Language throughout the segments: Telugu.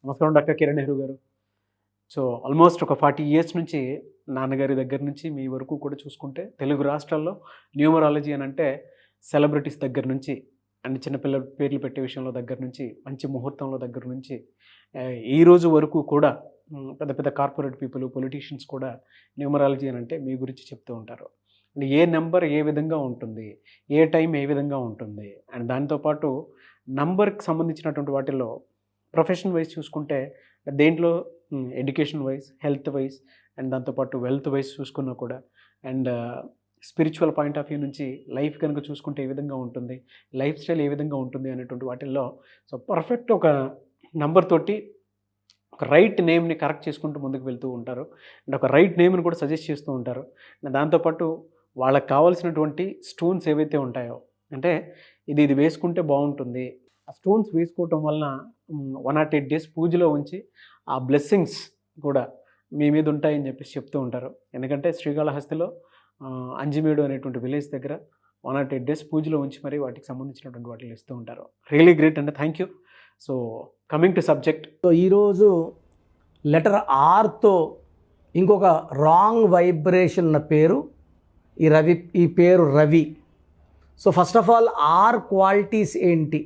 నమస్కారం డాక్టర్ కిరణ్ నెహ్రూ గారు. సో ఆల్మోస్ట్ ఒక 40 ఇయర్స్ నుంచి నాన్నగారి దగ్గర నుంచి మీ వరకు కూడా చూసుకుంటే తెలుగు రాష్ట్రాల్లో న్యూమరాలజీ అని అంటే సెలబ్రిటీస్ దగ్గర నుంచి అండ్ చిన్నపిల్లల పేర్లు పెట్టే విషయంలో దగ్గర నుంచి మంచి ముహూర్తంలో దగ్గర నుంచి ఈ రోజు వరకు కూడా పెద్ద పెద్ద కార్పొరేట్ పీపుల్ పొలిటీషియన్స్ కూడా న్యూమరాలజీ అని అంటే మీ గురించి చెప్తూ ఉంటారు. అండ్ ఏ నెంబర్ ఏ విధంగా ఉంటుంది, ఏ టైం ఏ విధంగా ఉంటుంది, అండ్ దాంతోపాటు నంబర్కి సంబంధించినటువంటి వాటిల్లో ప్రొఫెషన్ వైజ్ చూసుకుంటే దేంట్లో education wise, health wise and దాంతోపాటు వెల్త్ వైజ్ చూసుకున్నా కూడా and spiritual point of view నుంచి లైఫ్ కనుక చూసుకుంటే ఏ విధంగా ఉంటుంది, లైఫ్ స్టైల్ ఏ విధంగా ఉంటుంది అనేటువంటి వాటిల్లో సో పర్ఫెక్ట్ ఒక నంబర్ తోటి ఒక రైట్ నేమ్ని కరెక్ట్ చేసుకుంటూ ముందుకు వెళ్తూ ఉంటారు అండ్ ఒక రైట్ నేమ్ని కూడా సజెస్ట్ చేస్తూ ఉంటారు. దాంతోపాటు వాళ్ళకి కావాల్సినటువంటి స్టోన్స్ ఏవైతే ఉంటాయో అంటే ఇది వేసుకుంటే బాగుంటుంది, ఆ స్టోన్స్ వేసుకోవటం వలన 108 days పూజలో ఉంచి ఆ బ్లెస్సింగ్స్ కూడా మీ మీద ఉంటాయని చెప్పేసి చెప్తూ ఉంటారు. ఎందుకంటే శ్రీకాళహస్తిలో అంజిమేడు అనేటువంటి విలేజ్ దగ్గర 108 days పూజలో ఉంచి మరి వాటికి సంబంధించినటువంటి వాటిని ఇస్తూ ఉంటారు. రియలీ గ్రేట్ అండి, thank you. So coming to subject, so ఈరోజు లెటర్ ఆర్తో ఇంకొక రాంగ్ వైబ్రేషన్ ఉన్న పేరు ఈ పేరు Ravi. So first of all are qualities ఏంటి?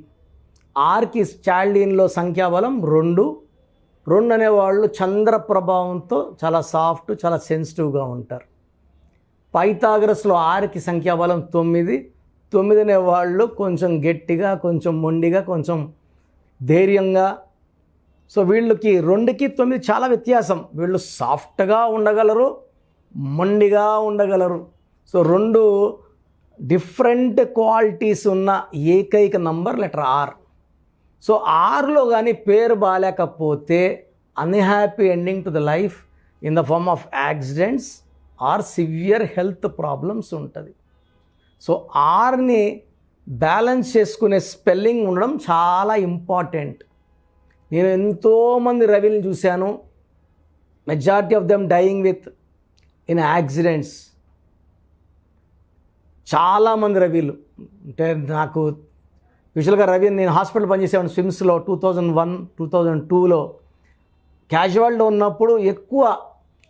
ఆర్కి చాల్డీన్లో సంఖ్యాబలం 2 అనేవాళ్ళు చంద్ర ప్రభావంతో చాలా సాఫ్ట్, చాలా సెన్సిటివ్గా ఉంటారు. పైథాగరస్లో ఆర్కి సంఖ్యాబలం 9 అనేవాళ్ళు కొంచెం గట్టిగా, కొంచెం మొండిగా, కొంచెం ధైర్యంగా. సో వీళ్ళకి 2కి 9 చాలా వ్యత్యాసం. వీళ్ళు సాఫ్ట్గా ఉండగలరు, మొండిగా ఉండగలరు. సో 2 డిఫరెంట్ క్వాలిటీస్ ఉన్న ఏకైక నంబర్ లెటర్ ఆర్. సో ఆర్లో కానీ పేరు బాగాలేకపోతే unhappy ending to the life in the form of accidents or severe health problems ఉంటుంది. సో ఆర్ని బ్యాలెన్స్ చేసుకునే స్పెల్లింగ్ ఉండడం చాలా ఇంపార్టెంట్. నేను ఎంతోమంది రవిని చూశాను, majority of them dying with in accidents. చాలామంది రవిలు అంటే నాకు యూజువల్గా రవి, నేను హాస్పిటల్ పనిచేసేవాడిని స్విమ్స్లో 2001, 2002లో. క్యాజువాలిటీలో ఉన్నప్పుడు ఎక్కువ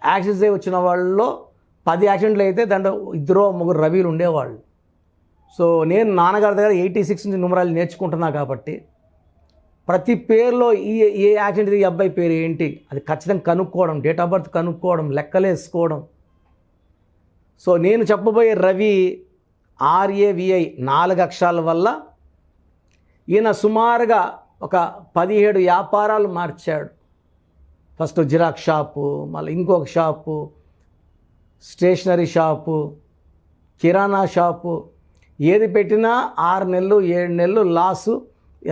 యాక్సిడెంట్స్ వచ్చిన వాళ్ళలో 10 యాక్సిడెంట్లు అయితే దాంట్లో 2-3 రవిలు ఉండేవాళ్ళు. సో నేను నాన్నగారి దగ్గర 86 నుంచి న్యూమరాలజీ నేర్చుకుంటున్నా కాబట్టి ప్రతి పేరులో ఏ యాక్సిడెంట్ ఈ అబ్బాయి పేరు ఏంటి అది ఖచ్చితంగా కనుక్కోవడం, డేట్ ఆఫ్ బర్త్ కనుక్కోవడం, లెక్కలేసుకోవడం. సో నేను చెప్పబోయే రవి RAVI 4 అక్షరాల వల్ల ఈయన సుమారుగా ఒక 17 వ్యాపారాలు మార్చాడు. ఫస్ట్ జిరాక్స్ షాపు, మళ్ళీ ఇంకొక షాపు, స్టేషనరీ షాపు, కిరాణా షాపు. ఏది పెట్టినా 6 నెలలు 7 నెలలు లాసు,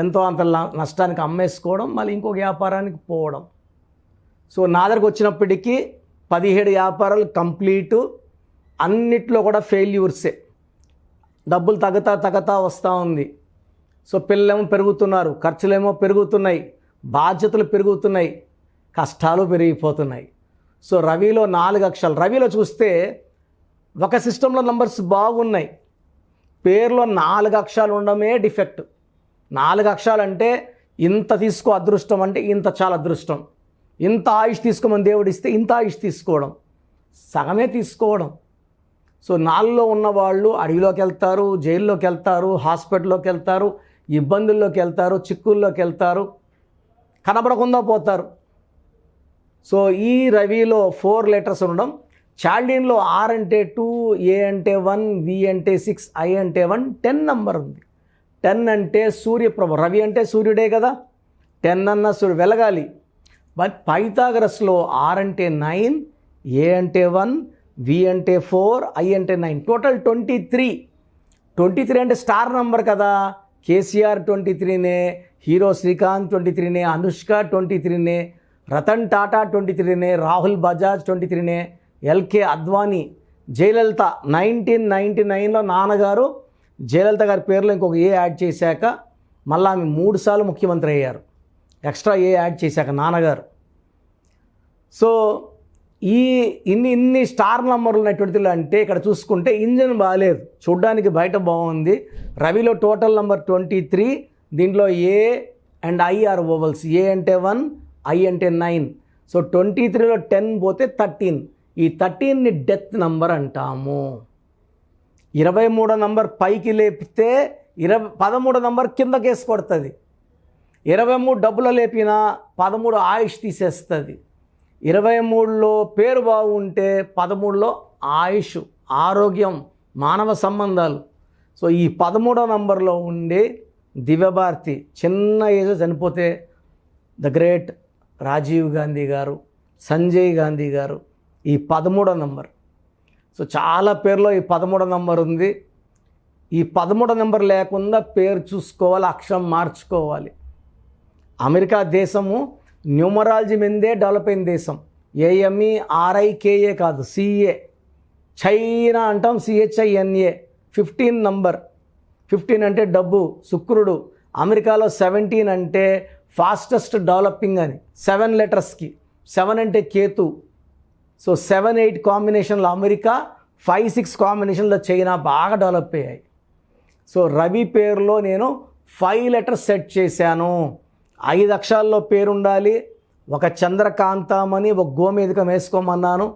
ఎంతో అంత నష్టానికి అమ్మేసుకోవడం, మళ్ళీ ఇంకొక వ్యాపారానికి పోవడం. సో నా దగ్గరకు వచ్చినప్పటికీ 17 వ్యాపారాలు కంప్లీటు, అన్నిట్లో కూడా ఫెయిల్యూర్సే. డబ్బులు తగ్గుతా వస్తూ ఉంది. సో పిల్లలేమో పెరుగుతున్నారు, ఖర్చులేమో పెరుగుతున్నాయి, బాధ్యతలు పెరుగుతున్నాయి, కష్టాలు పెరిగిపోతున్నాయి. సో రవిలో 4 అక్షరాలు. రవిలో చూస్తే ఒక సిస్టంలో నంబర్స్ బాగున్నాయి, పేరులో 4 అక్షరాలు ఉండడమే డిఫెక్ట్. 4 అక్షరాలు అంటే ఇంత తీసుకో అదృష్టం అంటే ఇంత చాలా అదృష్టం, ఇంత ఆయుష్ తీసుకోమని దేవుడు ఇస్తే ఇంత ఆయుష్ తీసుకోవడం, సగమే తీసుకోవడం. సో 4లో ఉన్నవాళ్ళు అడవిలోకి వెళ్తారు, జైల్లోకి వెళ్తారు, హాస్పిటల్లోకి వెళ్తారు, ఇబ్బందుల్లోకి వెళ్తారు, చిక్కుల్లోకి వెళ్తారు, కనబడకుండా పోతారు. సో ఈ రవిలో 4 లెటర్స్ ఉండడం. చాల్డీన్లో ఆర్ అంటే 2, ఏ అంటే 1, వి అంటే 6, ఐ అంటే 1, 10 నెంబర్ ఉంది. 10 అంటే సూర్యప్రభ. రవి అంటే సూర్యుడే కదా, 10 అన్న సూర్యుడు వెలగాలి. బట్ పైథాగరస్లో ఆర్ అంటే 9, ఏ అంటే 1, వి అంటే 4, ఐ అంటే 9, టోటల్ 23 అంటే స్టార్ నంబర్ కదా. కేసీఆర్ 23నే, హీరో శ్రీకాంత్ 23నే, అనుష్క 23నే, రతన్ టాటా 23నే, రాహుల్ బజాజ్ 23నే, ఎల్కే అద్వానీ, జయలలిత 1999లో నాన్నగారు జయలలిత గారి పేరులో ఇంకొక ఏ యాడ్ చేశాక మళ్ళీ ఆమె 3 సార్లు ముఖ్యమంత్రి అయ్యారు, ఎక్స్ట్రా ఏ యాడ్ చేశాక నాన్నగారు. సో ఈ ఇన్ని స్టార్ నంబర్లు ఉన్నటువంటిలో అంటే ఇక్కడ చూసుకుంటే ఇంజన్ బాగాలేదు, చూడ్డానికి బయట బాగుంది. రవిలో టోటల్ నంబర్ 23, దీంట్లో A and I are ovals. A అంటే 1, ఐ అంటే 9. సో 23లో 10 పోతే 13. ఈ 13ని డెత్ నంబర్ అంటాము. 23 నంబర్ పైకి లేపితే 13 నంబర్ కిందకి వేసి కొడుతుంది. 23 డబ్బులు లేపినా 13 ఆయుష్ తీసేస్తుంది. 23లో పేరు బాగుంటే 13లో ఆయుష్, ఆరోగ్యం, మానవ సంబంధాలు. సో ఈ 13వ నంబర్లో ఉండే దివ్యభారతి చిన్న ఏజ్ చనిపోతే ద గ్రేట్ రాజీవ్ గాంధీ గారు, సంజయ్ గాంధీ గారు, ఈ 13వ నంబర్. సో చాలా పేర్లో ఈ 13వ నంబర్ ఉంది. ఈ 13వ నంబర్ లేకుండా పేరు చూసుకోవాలి, అక్షరం మార్చుకోవాలి. అమెరికా దేశము న్యూమరాలజీ మీదే డెవలప్ అయిన దేశం. ఏఎంఈ ఆర్ఐకేఏ కాదు, సిఏ. చైనా అంటాం CHINA. 15 నంబర్. 15 అంటే డబ్బు, శుక్రుడు. అమెరికాలో 17 అంటే ఫాస్టెస్ట్ డెవలపింగ్ అని, 7 లెటర్స్కి. 7 అంటే కేతు. సో 7-8 కాంబినేషన్లో అమెరికా, 5-6 కాంబినేషన్లో చైనా బాగా డెవలప్ అయ్యాయి. సో రవి పేరులో నేను 5 లెటర్స్ సెట్ చేశాను. 5 అక్షరాల్లో పేరు ఉండాలి. ఒక చంద్రకాంతమని ఒక గోమేధికం వేసుకోమన్నాను.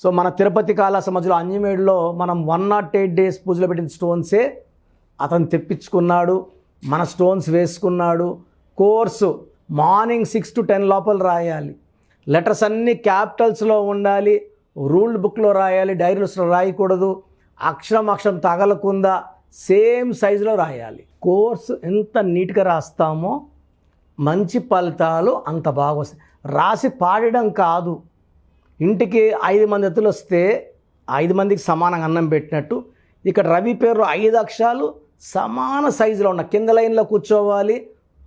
సో మన తిరుపతి కాళాస మధ్యలో అంజమేడులో మనం 108 డేస్ పూజలో పెట్టిన స్టోన్సే అతను తెప్పించుకున్నాడు, మన స్టోన్స్ వేసుకున్నాడు. కోర్సు మార్నింగ్ 6 to 10 లోపల రాయాలి. లెటర్స్ అన్నీ క్యాపిటల్స్లో ఉండాలి. రూల్డ్ బుక్లో రాయాలి, డైరీస్లో రాయకూడదు. అక్షరం తగలకుండా సేమ్ సైజులో రాయాలి. కోర్సు ఎంత నీట్గా రాస్తామో మంచి ఫలితాలు అంత బాగా వస్తాయి. రాసి పాడడం కాదు. ఇంటికి 5 మంది అతిథులు వస్తే 5 మందికి సమానంగా అన్నం పెట్టినట్టు ఇక్కడ రవి పేరు 5 అక్షరాలు సమాన సైజులో ఉన్న కింద లైన్లో కూర్చోవాలి,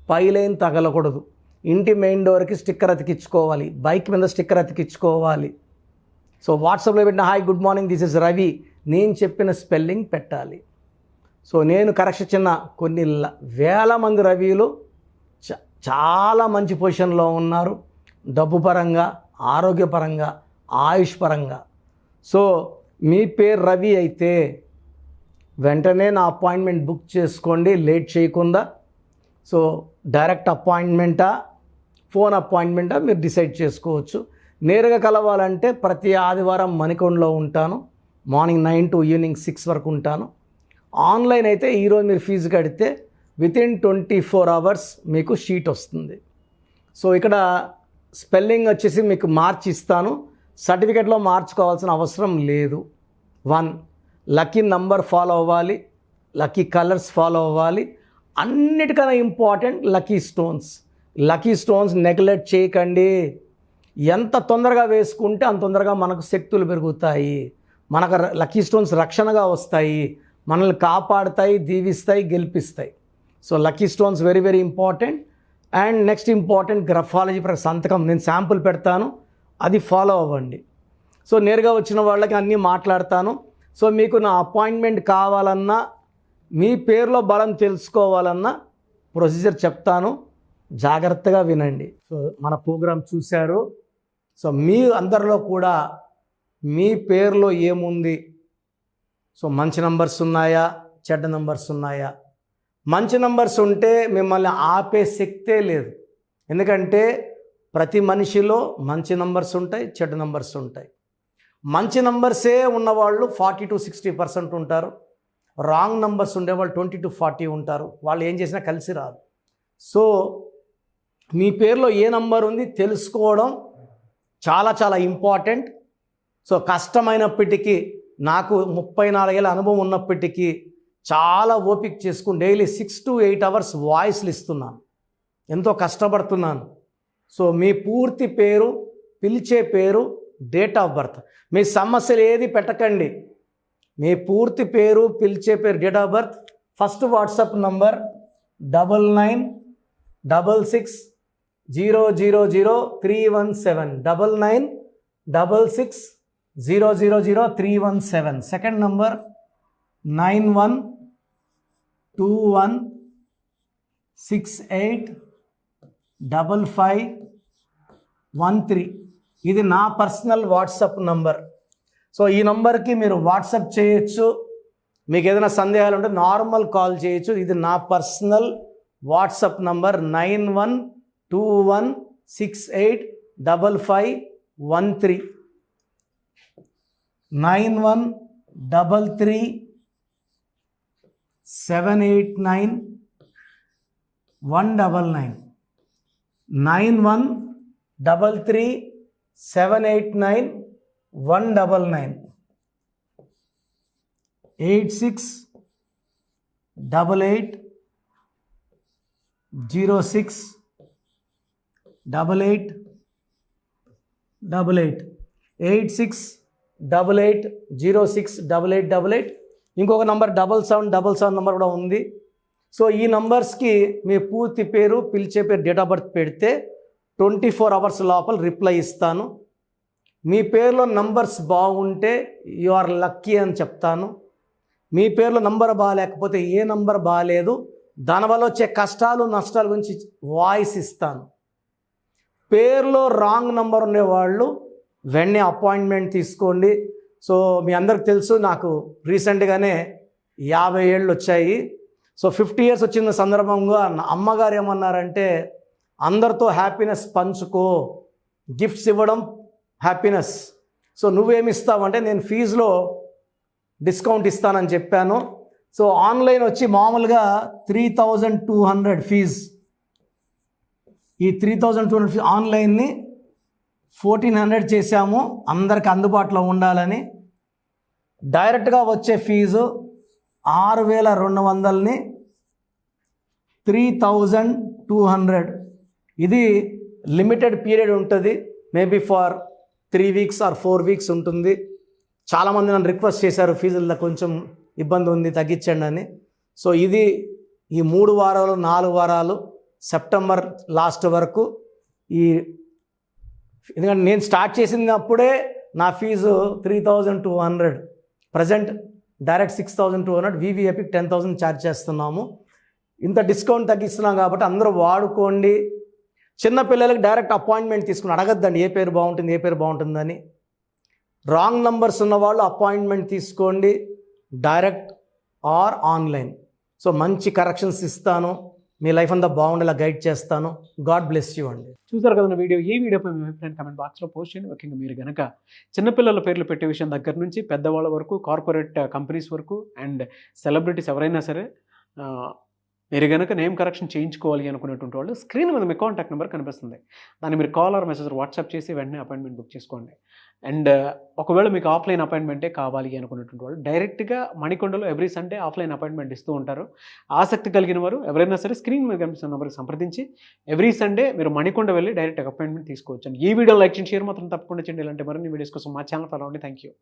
పై లైన్ తగలకూడదు. ఇంటి మెయిన్ డోర్కి స్టిక్కర్ అతికించుకోవాలి, బైక్ మీద స్టిక్కర్ అతికించుకోవాలి. సో వాట్సాప్లో పెట్టిన hi good morning this is Ravi, నేను చెప్పిన స్పెల్లింగ్ పెట్టాలి. సో నేను కరెక్షన్ చిన్న కొన్ని వేల మంది రవిలు చాలా మంచి పొజిషన్లో ఉన్నారు, డబ్బు పరంగా, ఆరోగ్యపరంగా, ఆయుష్ పరంగా. సో మీ పేరు రవి అయితే వెంటనే నా అపాయింట్మెంట్ బుక్ చేసుకోండి, లేట్ చేయకుండా. సో డైరెక్ట్ అపాయింట్మెంటా, ఫోన్ అపాయింట్మెంటా మీరు డిసైడ్ చేసుకోవచ్చు. నేరుగా కలవాలంటే ప్రతి ఆదివారం మణికొండలో ఉంటాను. మార్నింగ్ 9 to ఈవినింగ్ 6 వరకు ఉంటాను. ఆన్లైన్ అయితే ఈరోజు మీరు ఫీజు కడితే వితిన్ 24 hours మీకు షీట్ వస్తుంది. సో ఇక్కడ స్పెల్లింగ్ వచ్చేసి మీకు మార్చి ఇస్తాను, సర్టిఫికెట్లో మార్చుకోవాల్సిన అవసరం లేదు. 1 లక్కీ నంబర్ ఫాలో అవ్వాలి, లక్కీ కలర్స్ ఫాలో అవ్వాలి. అన్నిటికన్నా important lucky stones. Lucky stones neglect చేయకండి. ఎంత తొందరగా వేసుకుంటే అంత తొందరగా మనకు శక్తులు పెరుగుతాయి, మనకు లక్కీ స్టోన్స్ రక్షణగా వస్తాయి, మనల్ని కాపాడుతాయి, దీవిస్తాయి, గెలిపిస్తాయి. So lucky stones very very important. And next important graphology సంతకం నేను శాంపుల్ పెడతాను, అది ఫాలో అవ్వండి. సో నేరుగా వచ్చిన వాళ్ళకి అన్నీ మాట్లాడతాను. సో మీకు నా అపాయింట్మెంట్ కావాలన్నా, మీ పేరులో బలం తెలుసుకోవాలన్నా ప్రొసీజర్ చెప్తాను, జాగ్రత్తగా వినండి. సో మన ప్రోగ్రాం చూశారు. సో మీ అందరిలో కూడా మీ పేరులో ఏముంది, సో మంచి నంబర్స్ ఉన్నాయా, చెడ్డ నంబర్స్ ఉన్నాయా? మంచి నంబర్స్ ఉంటే మిమ్మల్ని ఆపే శక్తే లేదు. ఎందుకంటే ప్రతి మనిషిలో మంచి నంబర్స్ ఉంటాయి, చెడ్డ నంబర్స్ ఉంటాయి. మంచి నంబర్సే ఉన్నవాళ్ళు 40 to 60% ఉంటారు. రాంగ్ నంబర్స్ ఉండేవాళ్ళు 20 to 40 ఉంటారు. వాళ్ళు ఏం చేసినా కలిసి రాదు. సో మీ పేరులో ఏ నంబర్ ఉంది తెలుసుకోవడం చాలా చాలా ఇంపార్టెంట్. సో కష్టమైనప్పటికీ, నాకు 34 ఏళ్ళ అనుభవం ఉన్నప్పటికీ చాలా ఓపిక చేసుకుని డైలీ 6 to 8 hours వాయిస్లు ఇస్తున్నాను, ఎంతో కష్టపడుతున్నాను. సో మీ పూర్తి పేరు, పిలిచే పేరు, డేట్ ఆఫ్ బర్త్, మీ సమస్యలు ఏది పెట్టకండి. మీ పూర్తి పేరు, పిలిచే పేరు, date of birth. First WhatsApp number 9966000317 9966000317. Second number 9121685513. ఇది నా పర్సనల్ వాట్సాప్ నంబర్. సో ఈ నంబర్కి మీరు వాట్సాప్ చేయొచ్చు. మీకు ఏదైనా సందేహాలు ఉంటే నార్మల్ కాల్ చేయొచ్చు. ఇది నా పర్సనల్ వాట్సాప్ నంబర్ 9121 9133 9133 789 199 9133 789 199 86 88 06 88 88 86 88 06 8888 ఇంకొక నంబర్ 7777 నంబర్ కూడా ఉంది. సో ఈ నంబర్స్కి మీ పూర్తి పేరు, పిలిచే పేరు, డేట్ ఆఫ్ బర్త్ పెడితే 24 అవర్స్ లోపల రిప్లై ఇస్తాను. మీ పేరులో నంబర్స్ బాగుంటే యు ఆర్ లక్కీ అని చెప్తాను. మీ పేరులో నంబర్ బాగాలేకపోతే ఏ నంబర్ బాగాలేదు, దానివల్ల వచ్చే కష్టాలు నష్టాల గురించి వాయిస్ ఇస్తాను. పేరులో రాంగ్ నంబర్ ఉండేవాళ్ళు వెంటనే అపాయింట్మెంట్ తీసుకోండి. సో మీ అందరికి తెలుసు, నాకు రీసెంట్గానే 50 ఏళ్ళు వచ్చాయి. సో 50 ఇయర్స్ వచ్చిన సందర్భంగా అమ్మగారు ఏమన్నారంటే, అందరితో హ్యాపీనెస్ పంచుకో, గిఫ్ట్స్ ఇవ్వడం హ్యాపీనెస్. సో నువ్వేమి ఇస్తావంటే, నేను ఫీజులో డిస్కౌంట్ ఇస్తానని చెప్పాను. సో ఆన్లైన్ వచ్చి మామూలుగా 3200 ఫీజ్. ఈ 3200 ఫీజ్ ఆన్లైన్ని 1400 చేశాము, అందరికి అందుబాటులో ఉండాలని. డైరెక్ట్గా వచ్చే ఫీజు 6200ని 3200. ఇది లిమిటెడ్ పీరియడ్ ఉంటుంది, maybe for 3 weeks or 4 weeks ఉంటుంది. చాలామంది నన్ను రిక్వెస్ట్ చేశారు, ఫీజుల్లో కొంచెం ఇబ్బంది ఉంది తగ్గించండి అని. సో ఇది ఈ 3 వారాలు 4 వారాలు సెప్టెంబర్ లాస్ట్ వరకు. ఎందుకంటే నేను స్టార్ట్ చేసినప్పుడే నా ఫీజు 3200, ప్రజెంట్ డైరెక్ట్ 6200, వివిఐపికి 10,000 ఛార్జ్ చేస్తున్నాము. ఇంత డిస్కౌంట్ తగ్గిస్తున్నాం కాబట్టి అందరూ వాడుకోండి. చిన్నపిల్లలకి డైరెక్ట్ అపాయింట్మెంట్ తీసుకుని అడగద్దండి ఏ పేరు బాగుంటుంది ఏ పేరు బాగుంటుందని. రాంగ్ నంబర్స్ ఉన్నవాళ్ళు అపాయింట్మెంట్ తీసుకోండి, డైరెక్ట్ ఆర్ ఆన్లైన్. సో మంచి కరెక్షన్స్ ఇస్తాను, మీ లైఫ్ అంతా బాగుండేలా గైడ్ చేస్తాను. గాడ్ బ్లెస్ యూ అండి. చూసారు కదా వీడియో. ఈ వీడియోపై మీ అభిప్రాయం కామెంట్ బాక్స్లో పోస్ట్ చేయండి. ముఖ్యంగా మీరు కనుక చిన్నపిల్లల పేర్లు పెట్టే విషయం దగ్గర నుంచి పెద్దవాళ్ళ వరకు, కార్పొరేట్ కంపెనీస్ వరకు అండ్ సెలబ్రిటీస్ ఎవరైనా సరే మీరు కనుక నేమ్ కరెక్షన్ చేయించుకోవాలి అనుకునేటువంటి వాళ్ళు స్క్రీన్ మీద మీ కాంటాక్ట్ నెంబర్ కనిపిస్తుంది. దాన్ని మీరు కాల్ ఆర్ మెసేజ్ వాట్సాప్ చేసి వెంటనే అపాయింట్మెంట్ బుక్ చేసుకోండి. అండ్ ఒకవేళ మీకు ఆఫ్లైన్ అపాయింట్మెంటే కావాలి అనుకునేటువంటి వాళ్ళు డైరెక్ట్గా మణికొండలో ఎవ్రీ సండే ఆఫ్లైన్ అపాయింట్మెంట్ ఇస్తూ ఉంటారు. ఆసక్తి కలిగిన వారు ఎవరైనా సరే స్క్రీన్ మీద కనిపిస్తున్న నెంబర్కి సంప్రదించి ఎవ్రీ సండే మీరు మణికొండ వెళ్ళి డైరెక్ట్ అపాయింట్మెంట్ తీసుకోవచ్చు. అండ్ ఈ వీడియో లైక్ చేయండి, షేర్ మాత్రం తప్పకుండా చేయండి. ఇలాంటి మరిన్ని వీడియోస్ కోసం మా ఛానల్ ఫాలో అవ్వండి. Thank you.